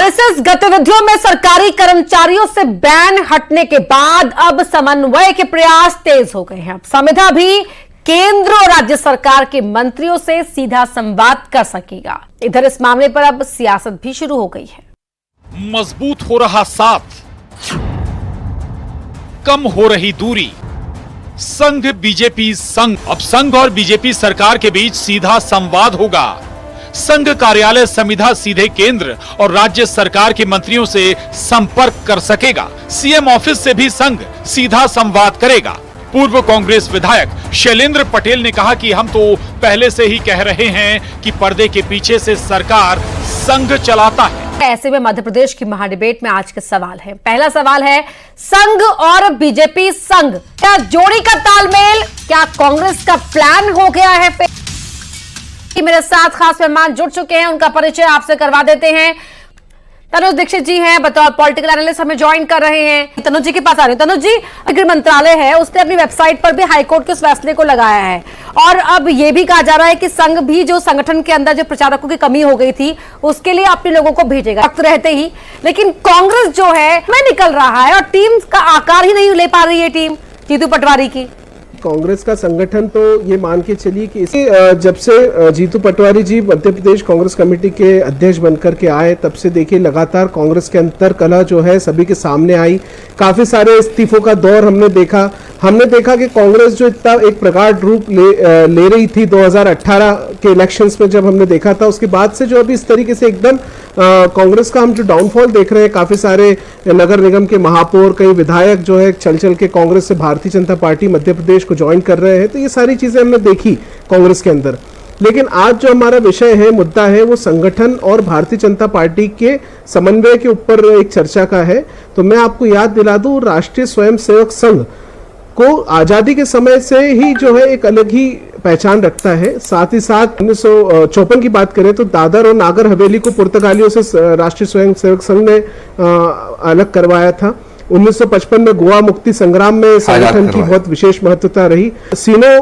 RSS गतिविधियों में सरकारी कर्मचारियों से बैन हटने के बाद अब समन्वय के प्रयास तेज हो गए हैं। अब संविदा भी केंद्र और राज्य सरकार के मंत्रियों से सीधा संवाद कर सकेगा। इधर इस मामले पर अब सियासत भी शुरू हो गई है। मजबूत हो रहा साथ, कम हो रही दूरी। संघ बीजेपी संघ, अब संघ और बीजेपी सरकार के बीच सीधा संवाद होगा। संघ कार्यालय संविदा सीधे केंद्र और राज्य सरकार के मंत्रियों से संपर्क कर सकेगा। सीएम ऑफिस से भी संघ सीधा संवाद करेगा। पूर्व कांग्रेस विधायक शैलेंद्र पटेल ने कहा कि हम तो पहले से ही कह रहे हैं कि पर्दे के पीछे से सरकार संघ चलाता है। ऐसे में मध्य प्रदेश की महाडिबेट में आज के सवाल है। पहला सवाल है, संघ और बीजेपी संघ, क्या जोड़ी का तालमेल, क्या कांग्रेस का प्लान हो गया है? मेरे साथ खास मेहमान जुड़ चुके हैं, उनका परिचय आपसे करवा देते हैं। तनुज दीक्षित जी हैं, बतौर पॉलिटिकल एनालिस्ट हमें ज्वाइन कर रहे हैं। तनुज जी के पास आ रही हूं। तनुज जी, गृह मंत्रालय है, उसने अपनी वेबसाइट पर भी हाईकोर्ट के उस फैसले को लगाया है और अब यह भी कहा जा रहा है कि संघ भी जो संगठन के अंदर जो प्रचारकों की कमी हो गई थी उसके लिए अपने लोगों को भेजेगा वक्त रहते ही। लेकिन कांग्रेस जो है मैं निकल रहा है और टीम का आकार ही नहीं ले पा रही है टीम जीतू पटवारी की। कांग्रेस का संगठन तो ये मान के चलिए कि जब से जीतू पटवारी जी मध्य प्रदेश कांग्रेस कमेटी के अध्यक्ष बनकर के आए, तब से देखिए लगातार कांग्रेस के अंतर कलह जो है सभी के सामने आई। काफी सारे इस्तीफों का दौर हमने देखा कि कांग्रेस जो इतना एक प्रगाढ़ रूप ले रही थी 2018 के इलेक्शंस में जब हमने देखा था, उसके बाद से जो अभी इस तरीके से एकदम कांग्रेस का हम जो डाउनफॉल देख रहे हैं, काफी सारे नगर निगम के महापौर, कई विधायक जो है चल के कांग्रेस से भारतीय जनता पार्टी मध्य प्रदेश को ज्वाइन कर रहे हैं, तो ये सारी चीजें हमने देखी कांग्रेस के अंदर। लेकिन आज जो हमारा विषय है, मुद्दा है, वो संगठन और भारतीय जनता पार्टी के समन्वय के ऊपर एक चर्चा का है। तो मैं आपको याद दिला दूं, राष्ट्रीय स्वयंसेवक संघ को आजादी के समय से ही जो है एक अलग ही पहचान रखता है। साथ ही साथ 1954 की बात करें तो दादर और नागर हवेली को पुर्तगालियों से राष्ट्रीय स्वयंसेवक संघ ने अलग करवाया था। 1955 में गोवा मुक्ति संग्राम में संगठन की बहुत विशेष महत्वता रही। सीनो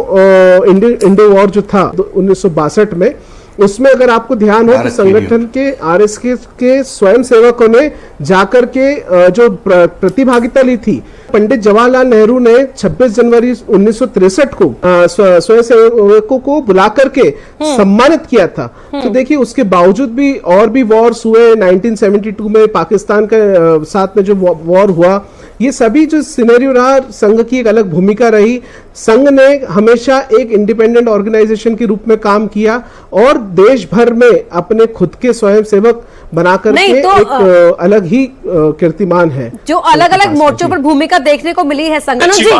इंडो वॉर जो था 1962 में, उसमें अगर आपको ध्यान हो तो संगठन के आरएसएस के स्वयंसेवकों ने जाकर के जो प्रतिभागिता ली थी, पंडित जवाहरलाल नेहरू ने 26 जनवरी 1963 को स्वयंसेवकों को बुला करके सम्मानित किया था। तो देखिए उसके बावजूद भी और भी वॉर्स हुए। 1972 में पाकिस्तान के साथ में जो वॉर हुआ, ये सभी जो सिनेरियो रहा, संघ की एक अलग भूमिका रही। संघ ने हमेशा एक इंडिपेंडेंट ऑर्गेनाइजेशन के रूप में काम किया और देश भर में अपने खुद के स्वयंसेवक बनाकर के एक अलग ही कीर्तिमान है। जो अलग अलग मोर्चों पर भूमिका देखने को मिली है संघ। तनुज जी,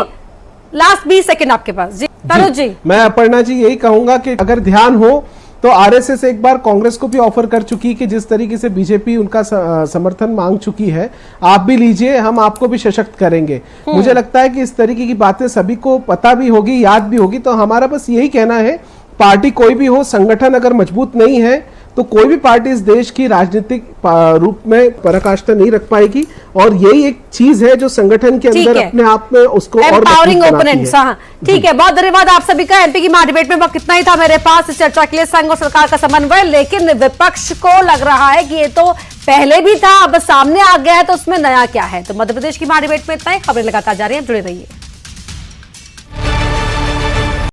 लास्ट 20 सेकंड आपके पास। जी तनुज जी, मैं अपर्णा जी यही कहूंगा कि अगर ध्यान हो तो आरएसएस एक बार कांग्रेस को भी ऑफर कर चुकी कि जिस तरीके से बीजेपी उनका समर्थन मांग चुकी है, आप भी लीजिए, हम आपको भी सशक्त करेंगे। मुझे लगता है कि इस तरीके की बातें सभी को पता भी होगी, याद भी होगी। तो हमारा बस यही कहना है, पार्टी कोई भी हो, संगठन अगर मजबूत नहीं है तो कोई भी पार्टी इस देश की राजनीतिक रूप में पराकाष्ठा नहीं रख पाएगी। और यही एक चीज है जो संगठन के अंदर अपने आप में उसको और एम्पावरिंग ओपोनेंट्स। ठीक है, बहुत धन्यवाद आप सभी का। एमपी की महाडिबेट में वक्त इतना ही था मेरे पास इस चर्चा के लिए, संघ और सरकार का समन्वय। लेकिन विपक्ष को लग रहा है कि ये तो पहले भी था, अब सामने आ गया है, तो उसमें नया क्या है। तो मध्य प्रदेश की महाडिबेट में इतना ही। खबरें लगातार जारी है, जुड़े रहिए।